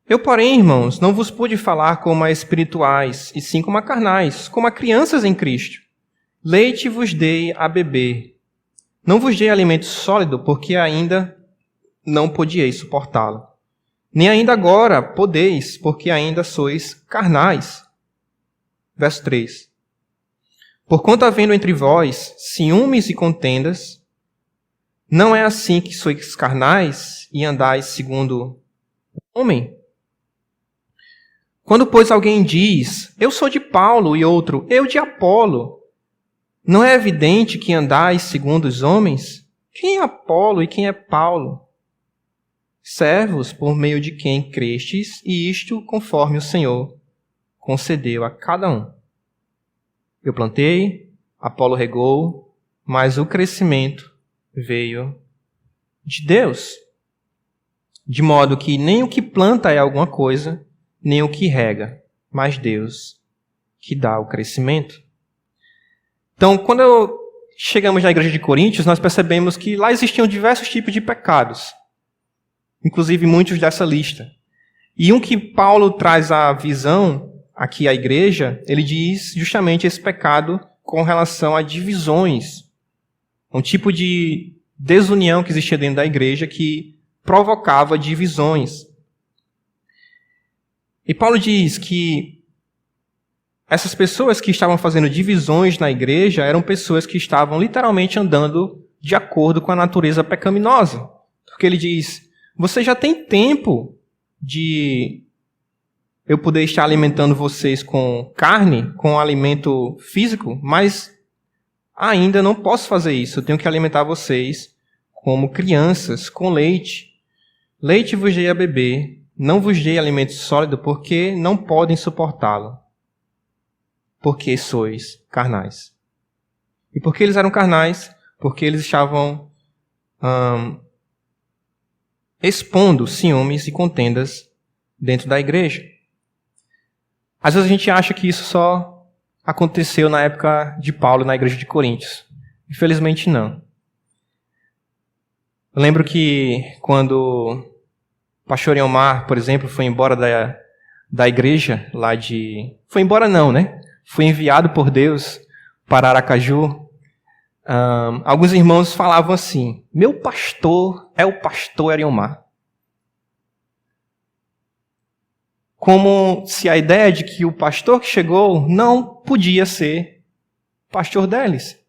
Eu, porém, irmãos, não vos pude falar como a espirituais, e sim como a carnais, como a crianças em Cristo. Leite vos dei a beber. Não vos dei alimento sólido, porque ainda não podieis suportá-lo. Nem ainda agora podeis, porque ainda sois carnais. Verso 3. Porquanto havendo entre vós ciúmes e contendas, não é assim que sois carnais e andais segundo o homem? Quando, pois, alguém diz, eu sou de Paulo, e outro, eu de Apolo, não é evidente que andais segundo os homens? Quem é Apolo e quem é Paulo? Servos por meio de quem crestes, e isto conforme o Senhor concedeu a cada um. Eu plantei, Apolo regou, mas o crescimento veio de Deus. De modo que nem o que planta é alguma coisa, nem o que rega, mas Deus que dá o crescimento. Então, quando chegamos na igreja de Coríntios, nós percebemos que lá existiam diversos tipos de pecados, inclusive muitos dessa lista. E um que Paulo traz à visão aqui à igreja, ele diz justamente esse pecado com relação a divisões, um tipo de desunião que existia dentro da igreja que provocava divisões. E Paulo diz que essas pessoas que estavam fazendo divisões na igreja eram pessoas que estavam literalmente andando de acordo com a natureza pecaminosa. Porque ele diz, você já tem tempo de eu poder estar alimentando vocês com carne, com alimento físico, mas ainda não posso fazer isso. Eu tenho que alimentar vocês como crianças, com leite. Leite vos dei a beber, não vos dei alimento sólido, porque não podem suportá-lo. Porque sois carnais. E por que eles eram carnais? Porque eles estavam expondo ciúmes e contendas dentro da igreja. Às vezes a gente acha que isso só aconteceu na época de Paulo na igreja de Coríntios. Infelizmente não. Eu lembro que quando o pastor Elmar, por exemplo, foi embora da igreja lá de... Foi embora não, né? Foi enviado por Deus para Aracaju. Alguns irmãos falavam assim, meu pastor é o pastor Elmar. Como se a ideia de que o pastor que chegou não podia ser pastor deles.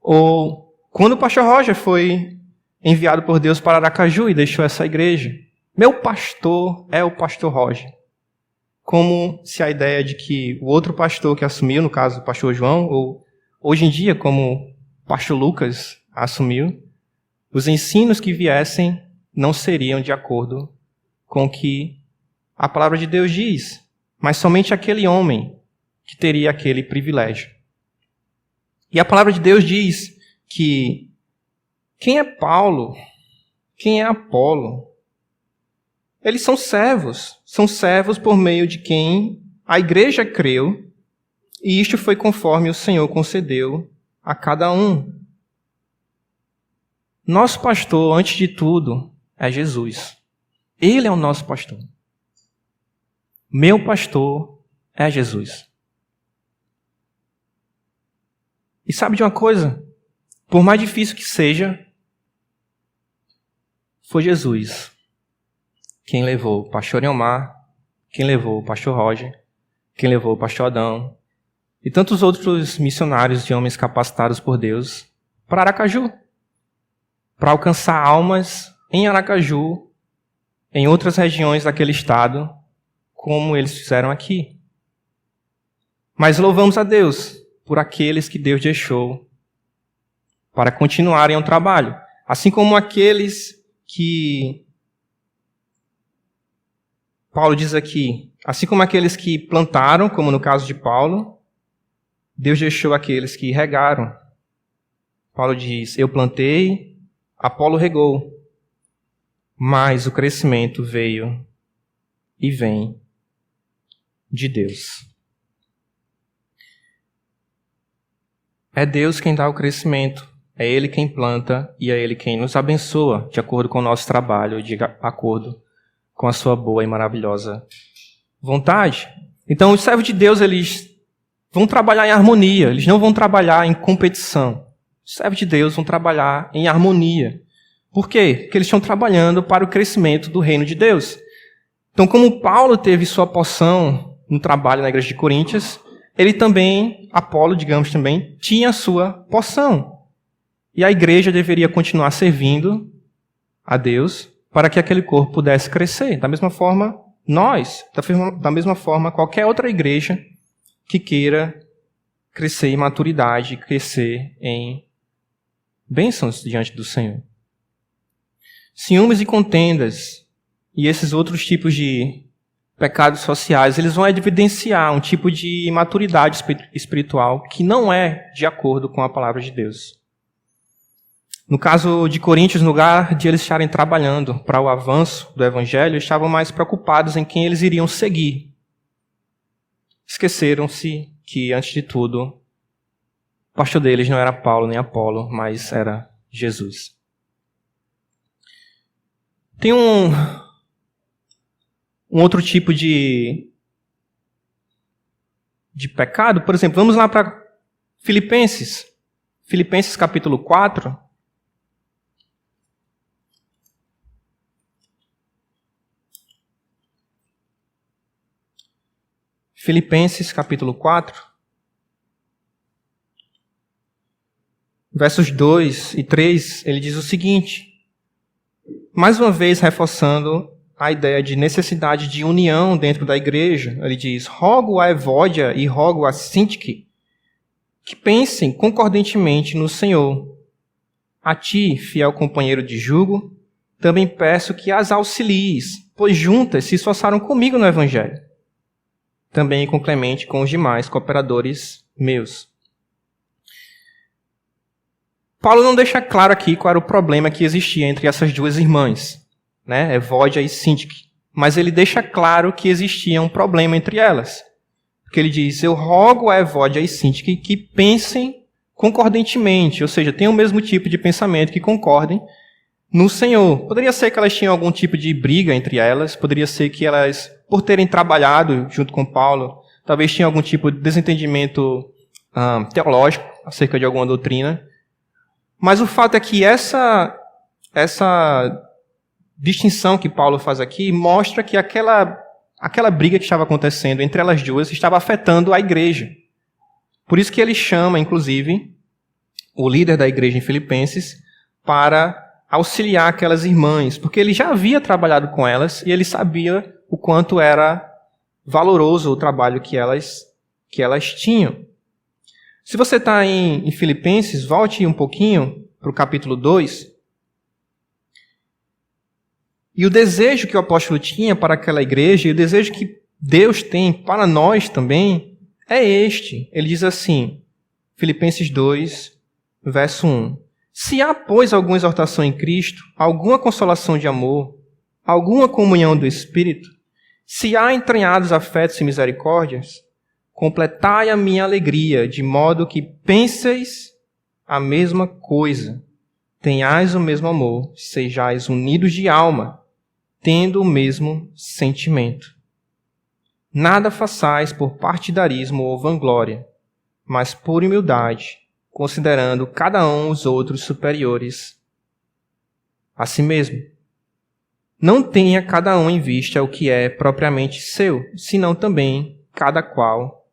Ou quando o pastor Roger foi enviado por Deus para Aracaju e deixou essa igreja, meu pastor é o pastor Roger. Como se a ideia de que o outro pastor que assumiu, no caso o pastor João, ou hoje em dia como o pastor Lucas assumiu, os ensinos que viessem não seriam de acordo com o que a palavra de Deus diz, mas somente aquele homem que teria aquele privilégio. E a palavra de Deus diz que Quem é Paulo? Quem é Apolo? Eles são servos por meio de quem a igreja creu, e isto foi conforme o Senhor concedeu a cada um. Nosso pastor, antes de tudo, é Jesus. Ele é o nosso pastor. Meu pastor é Jesus. E sabe de uma coisa? Por mais difícil que seja, foi Jesus quem levou o pastor Elmar, quem levou o pastor Roger, quem levou o pastor Adão e tantos outros missionários de homens capacitados por Deus para Aracaju, para alcançar almas em Aracaju, em outras regiões daquele estado, como eles fizeram aqui. Mas louvamos a Deus por aqueles que Deus deixou para continuarem o trabalho, assim como aqueles que Paulo diz aqui, assim como aqueles que plantaram, como no caso de Paulo, Deus deixou aqueles que regaram. Paulo diz, eu plantei, Apolo regou, mas o crescimento veio e vem de Deus. É Deus quem dá o crescimento, é Ele quem planta e é Ele quem nos abençoa, de acordo com o nosso trabalho, de acordo com a sua boa e maravilhosa vontade. Então, os servos de Deus, eles vão trabalhar em harmonia, eles não vão trabalhar em competição. Os servos de Deus vão trabalhar em harmonia. Por quê? Porque eles estão trabalhando para o crescimento do reino de Deus. Então, como Paulo teve sua porção no trabalho na igreja de Coríntios, ele também, Apolo, digamos também, tinha a sua porção. E a igreja deveria continuar servindo a Deus para que aquele corpo pudesse crescer. Da mesma forma, nós, da mesma forma, qualquer outra igreja que queira crescer em maturidade, crescer em bênçãos diante do Senhor. Ciúmes e contendas e esses outros tipos de pecados sociais, eles vão evidenciar um tipo de imaturidade espiritual que não é de acordo com a palavra de Deus. No caso de Coríntios, no lugar de eles estarem trabalhando para o avanço do evangelho, estavam mais preocupados em quem eles iriam seguir. Esqueceram-se que, antes de tudo, o pastor deles não era Paulo nem Apolo, mas era Jesus. Tem um outro tipo de pecado, por exemplo, vamos lá para Filipenses. Filipenses capítulo 4. Filipenses capítulo 4. Versos 2 e 3, ele diz o seguinte, mais uma vez reforçando a ideia de necessidade de união dentro da igreja. Ele diz, rogo a Evódia e rogo a Sintique que pensem concordantemente no Senhor. A ti, fiel companheiro de jugo, também peço que as auxilies, pois juntas se esforçaram comigo no evangelho. Também com Clemente, com os demais cooperadores meus. Paulo não deixa claro aqui qual era o problema que existia entre essas duas irmãs, né, Evódia e Sintique. Mas ele deixa claro que existia um problema entre elas. Porque ele diz, eu rogo a Evódia e Sintique que pensem concordantemente, ou seja, tenham o mesmo tipo de pensamento, que concordem no Senhor. Poderia ser que elas tinham algum tipo de briga entre elas, poderia ser que elas, por terem trabalhado junto com Paulo, talvez tinham algum tipo de desentendimento teológico acerca de alguma doutrina. Mas o fato é que essa distinção que Paulo faz aqui mostra que aquela briga que estava acontecendo entre elas duas estava afetando a igreja. Por isso que ele chama, inclusive, o líder da igreja em Filipenses para auxiliar aquelas irmãs, porque ele já havia trabalhado com elas e ele sabia o quanto era valoroso o trabalho que elas tinham. Se você está em Filipenses, volte um pouquinho para o capítulo 2. E o desejo que o apóstolo tinha para aquela igreja, e o desejo que Deus tem para nós também, é este. Ele diz assim, Filipenses 2, verso 1. Se há, pois, alguma exortação em Cristo, alguma consolação de amor, alguma comunhão do Espírito, se há entranhados afetos e misericórdias, completai a minha alegria, de modo que penseis a mesma coisa, tenhais o mesmo amor, sejais unidos de alma, tendo o mesmo sentimento. Nada façais por partidarismo ou vanglória, mas por humildade, considerando cada um os outros superiores a si mesmo. Não tenha cada um em vista o que é propriamente seu, senão também cada qual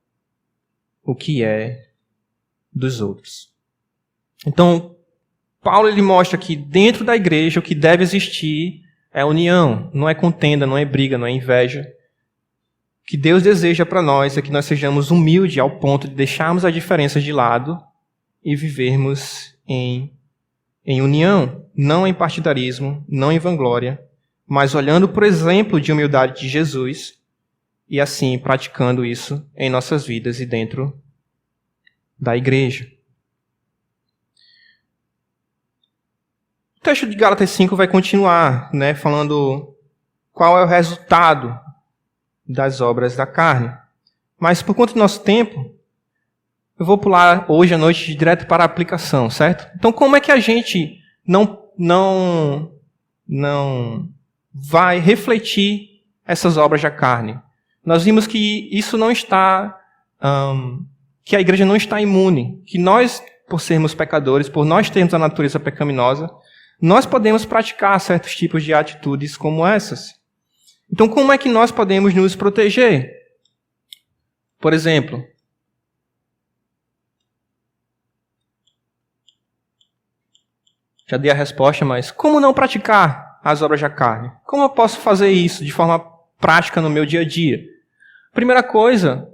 o que é dos outros. Então, Paulo ele mostra que dentro da igreja o que deve existir é união, não é contenda, não é briga, não é inveja. O que Deus deseja para nós é que nós sejamos humildes ao ponto de deixarmos as diferenças de lado e vivermos em união, não em partidarismo, não em vanglória, mas olhando por exemplo de humildade de Jesus e assim praticando isso em nossas vidas e dentro da igreja. O texto de Gálatas 5 vai continuar, falando qual é o resultado das obras da carne. Mas por conta do nosso tempo, eu vou pular hoje à noite direto para a aplicação, certo? Então, como é que a gente não vai refletir essas obras da carne? Nós vimos que isso não está, que a igreja não está imune, que nós, por sermos pecadores, por nós termos a natureza pecaminosa, nós podemos praticar certos tipos de atitudes como essas. Então, como é que nós podemos nos proteger? Por exemplo, já dei a resposta, mas como não praticar as obras da carne? Como eu posso fazer isso de forma prática no meu dia a dia? Primeira coisa,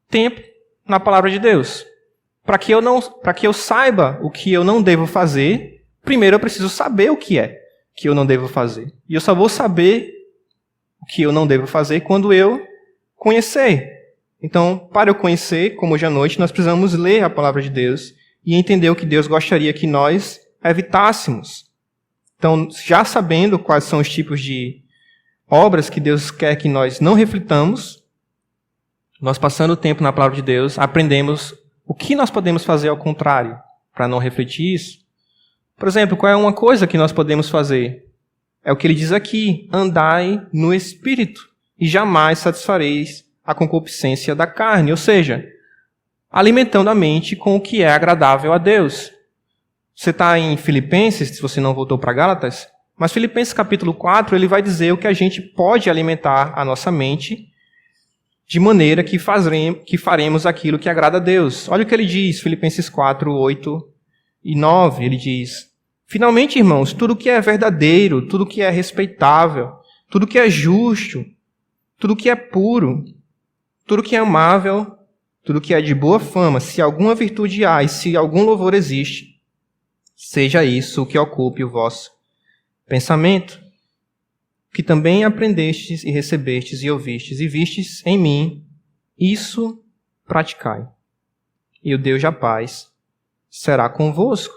tempo na palavra de Deus. Para que eu saiba o que eu não devo fazer, primeiro eu preciso saber o que é que eu não devo fazer. E eu só vou saber o que eu não devo fazer quando eu conhecer. Então, para eu conhecer, como hoje à noite, nós precisamos ler a palavra de Deus e entender o que Deus gostaria que nós evitássemos. Então, já sabendo quais são os tipos de obras que Deus quer que nós não reflitamos, nós passando o tempo na palavra de Deus, aprendemos o que nós podemos fazer ao contrário para não refletir isso. Por exemplo, qual é uma coisa que nós podemos fazer? É o que ele diz aqui: andai no Espírito e jamais satisfareis a concupiscência da carne. Ou seja, alimentando a mente com o que é agradável a Deus. Você está em Filipenses, se você não voltou para Gálatas, mas Filipenses capítulo 4, ele vai dizer o que a gente pode alimentar a nossa mente de maneira que faremos aquilo que agrada a Deus. Olha o que ele diz, Filipenses 4, 8 e 9, ele diz: finalmente, irmãos, tudo que é verdadeiro, tudo que é respeitável, tudo que é justo, tudo que é puro, tudo que é amável, tudo que é de boa fama, se alguma virtude há e se algum louvor existe, seja isso o que ocupe o vosso pensamento, que também aprendestes e recebestes e ouvistes e vistes em mim, isso praticai. E o Deus da paz será convosco.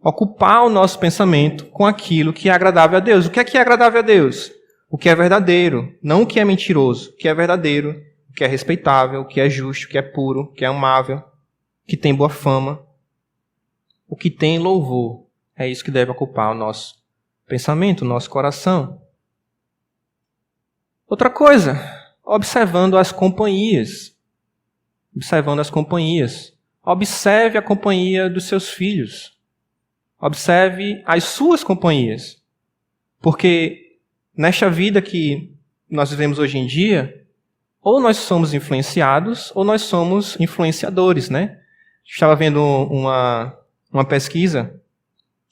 Ocupar o nosso pensamento com aquilo que é agradável a Deus. O que é agradável a Deus? O que é verdadeiro, não o que é mentiroso. O que é verdadeiro, o que é respeitável, o que é justo, o que é puro, o que é amável, o que tem boa fama, o que tem louvor. É isso que deve ocupar o nosso pensamento, o nosso coração. Outra coisa, observando as companhias. Observando as companhias. Observe a companhia dos seus filhos. Observe as suas companhias. Porque nesta vida que nós vivemos hoje em dia, ou nós somos influenciados, ou nós somos influenciadores, né? Estava vendo uma pesquisa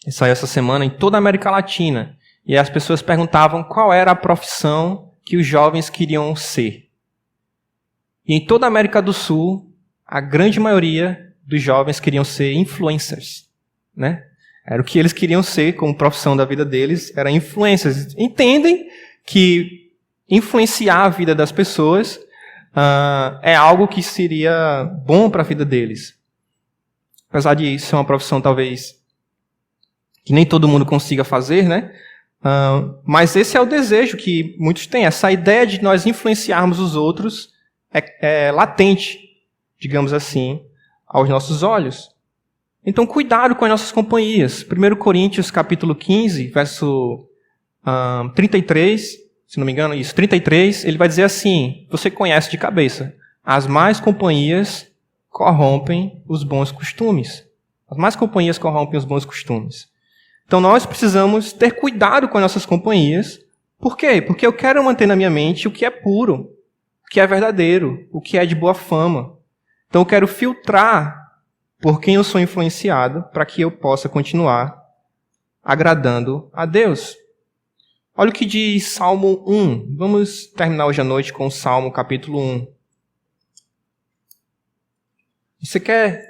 que saiu essa semana em toda a América Latina. E as pessoas perguntavam qual era a profissão que os jovens queriam ser. E em toda a América do Sul, a grande maioria dos jovens queriam ser influencers, né? Era o que eles queriam ser como profissão da vida deles, era influencers. Entendem que influenciar a vida das pessoas é algo que seria bom para a vida deles. apesar de ser uma profissão talvez que nem todo mundo consiga fazer, né? Mas esse é o desejo que muitos têm. Essa ideia de nós influenciarmos os outros é latente, digamos assim, aos nossos olhos. Então, cuidado com as nossas companhias. 1 Coríntios, capítulo 15, verso 33, se não me engano, isso, 33, ele vai dizer assim, você conhece de cabeça, as más companhias corrompem os bons costumes. As más companhias corrompem os bons costumes. Então, nós precisamos ter cuidado com as nossas companhias. Por quê? Porque eu quero manter na minha mente o que é puro, o que é verdadeiro, o que é de boa fama. Então, eu quero filtrar por quem eu sou influenciado para que eu possa continuar agradando a Deus. Olha o que diz Salmo 1. Vamos terminar hoje à noite com o Salmo capítulo 1. Você quer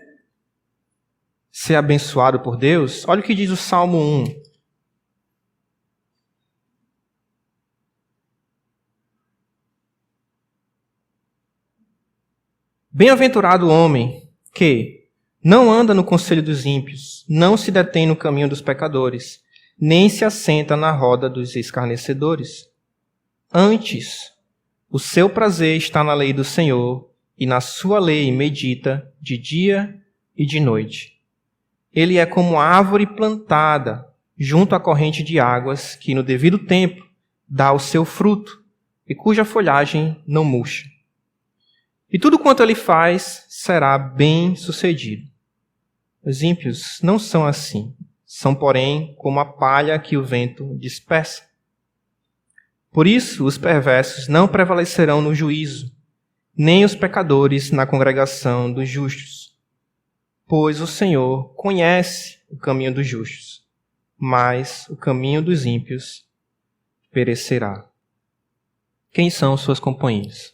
ser abençoado por Deus? Olha o que diz o Salmo 1. Bem-aventurado o homem que não anda no conselho dos ímpios, não se detém no caminho dos pecadores, nem se assenta na roda dos escarnecedores. Antes, o seu prazer está na lei do Senhor, e na sua lei medita de dia e de noite. Ele é como árvore plantada junto à corrente de águas, que no devido tempo dá o seu fruto, e cuja folhagem não murcha. E tudo quanto ele faz será bem sucedido. Os ímpios não são assim. São, porém, como a palha que o vento dispersa. Por isso, os perversos não prevalecerão no juízo, nem os pecadores na congregação dos justos. Pois o Senhor conhece o caminho dos justos, mas o caminho dos ímpios perecerá. Quem são suas companhias?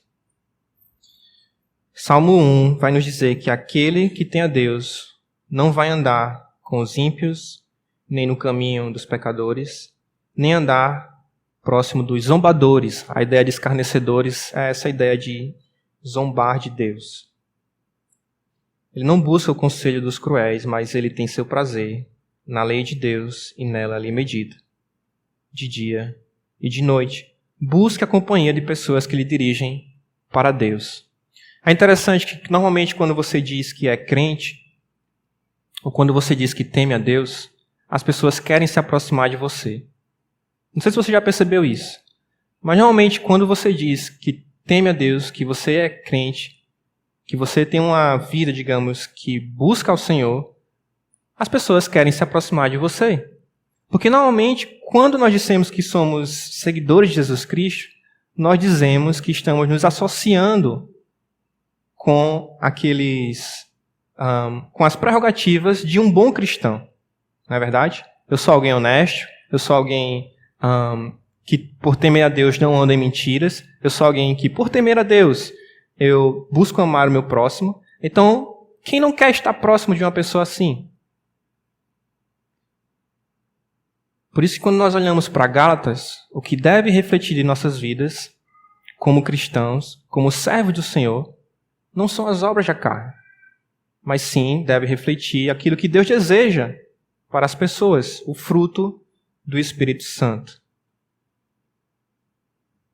Salmo 1 vai nos dizer que aquele que tem a Deus não vai andar com os ímpios, nem no caminho dos pecadores, nem andar próximo dos zombadores. A ideia de escarnecedores é essa ideia de zombar de Deus. Ele não busca o conselho dos cruéis, mas ele tem seu prazer na lei de Deus e nela ali medita, de dia e de noite. Busca a companhia de pessoas que lhe dirigem para Deus. É interessante que normalmente quando você diz que é crente, ou quando você diz que teme a Deus, as pessoas querem se aproximar de você. Não sei se você já percebeu isso, mas normalmente quando você diz que teme a Deus, que você é crente, que você tem uma vida, digamos, que busca ao Senhor, as pessoas querem se aproximar de você. Porque normalmente, quando nós dizemos que somos seguidores de Jesus Cristo, nós dizemos que estamos nos associando com com as prerrogativas de um bom cristão. Não é verdade? Eu sou alguém honesto, eu sou alguém que, por temer a Deus, não anda em mentiras, eu sou alguém que, por temer a Deus, eu busco amar o meu próximo. Então, quem não quer estar próximo de uma pessoa assim? Por isso que quando nós olhamos para Gálatas, o que deve refletir em nossas vidas, como cristãos, como servos do Senhor, não são as obras da carne, mas sim deve refletir aquilo que Deus deseja para as pessoas, o fruto do Espírito Santo.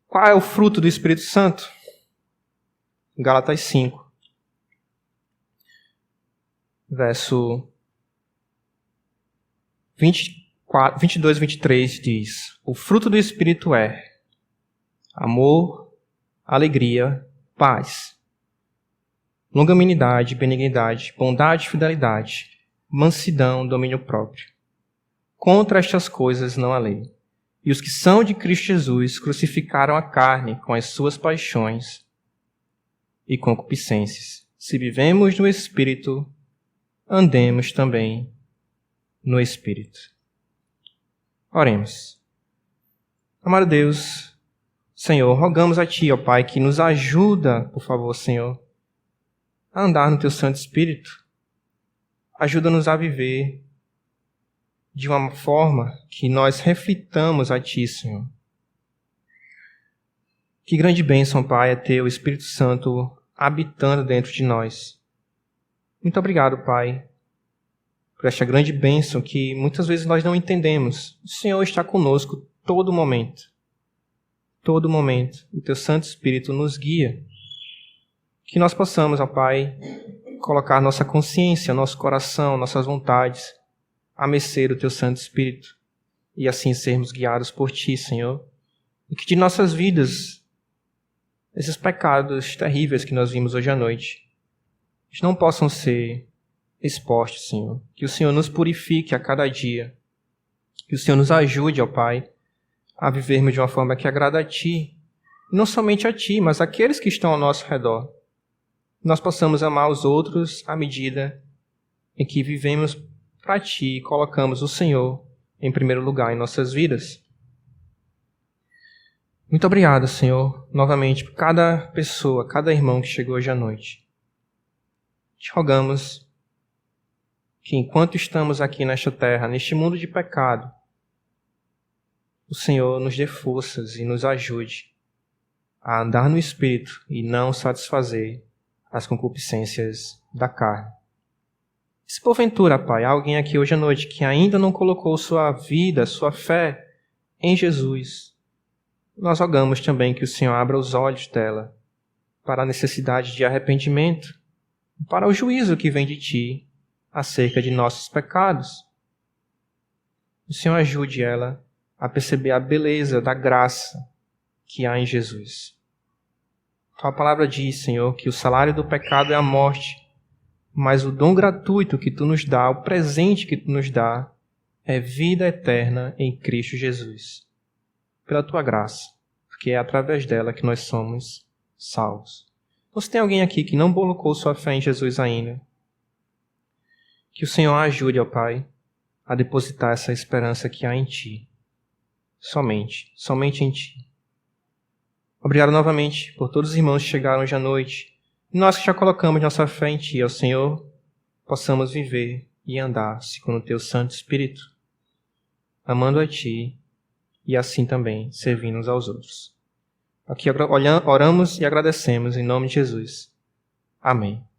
Qual é o fruto do Espírito Santo? Gálatas 5, verso 22 e 23 diz: o fruto do Espírito é amor, alegria, paz, longanimidade, benignidade, bondade, fidelidade, mansidão, domínio próprio. Contra estas coisas não há lei. E os que são de Cristo Jesus crucificaram a carne com as suas paixões e concupiscências. Se vivemos no Espírito, andemos também no Espírito. Oremos. Amado Deus, Senhor, rogamos a Ti, ó Pai, que nos ajuda, por favor, Senhor, a andar no Teu Santo Espírito. Ajuda-nos a viver de uma forma que nós reflitamos a Ti, Senhor. Que grande bênção, Pai, é ter o Espírito Santo habitando dentro de nós. Muito obrigado, Pai, por esta grande bênção que muitas vezes nós não entendemos. O Senhor está conosco todo momento. Todo momento. O Teu Santo Espírito nos guia. Que nós possamos, ó Pai, colocar nossa consciência, nosso coração, nossas vontades à mercê do Teu Santo Espírito e assim sermos guiados por Ti, Senhor. E que de nossas vidas, esses pecados terríveis que nós vimos hoje à noite, não possam ser expostos, Senhor. Que o Senhor nos purifique a cada dia. Que o Senhor nos ajude, ó Pai, a vivermos de uma forma que agrada a Ti. E não somente a Ti, mas àqueles que estão ao nosso redor. Nós possamos amar os outros à medida em que vivemos para Ti e colocamos o Senhor em primeiro lugar em nossas vidas. Muito obrigado, Senhor, novamente, por cada pessoa, cada irmão que chegou hoje à noite. Te rogamos que enquanto estamos aqui nesta terra, neste mundo de pecado, o Senhor nos dê forças e nos ajude a andar no Espírito e não satisfazer as concupiscências da carne. Se porventura, Pai, há alguém aqui hoje à noite que ainda não colocou sua vida, sua fé em Jesus, nós rogamos também que o Senhor abra os olhos dela para a necessidade de arrependimento, para o juízo que vem de Ti acerca de nossos pecados. O Senhor ajude ela a perceber a beleza da graça que há em Jesus. Tua palavra diz, Senhor, que o salário do pecado é a morte, mas o dom gratuito que Tu nos dá, o presente que Tu nos dá, é vida eterna em Cristo Jesus. Pela Tua graça, porque é através dela que nós somos salvos. Então, se tem alguém aqui que não colocou sua fé em Jesus ainda, que o Senhor ajude, ó Pai, a depositar essa esperança que há em Ti. Somente em Ti. Obrigado novamente por todos os irmãos que chegaram hoje à noite. E nós que já colocamos nossa fé em Ti, ó Senhor, possamos viver e andar segundo o Teu Santo Espírito, amando a Ti e assim também servindo uns aos outros. Aqui oramos e agradecemos em nome de Jesus. Amém.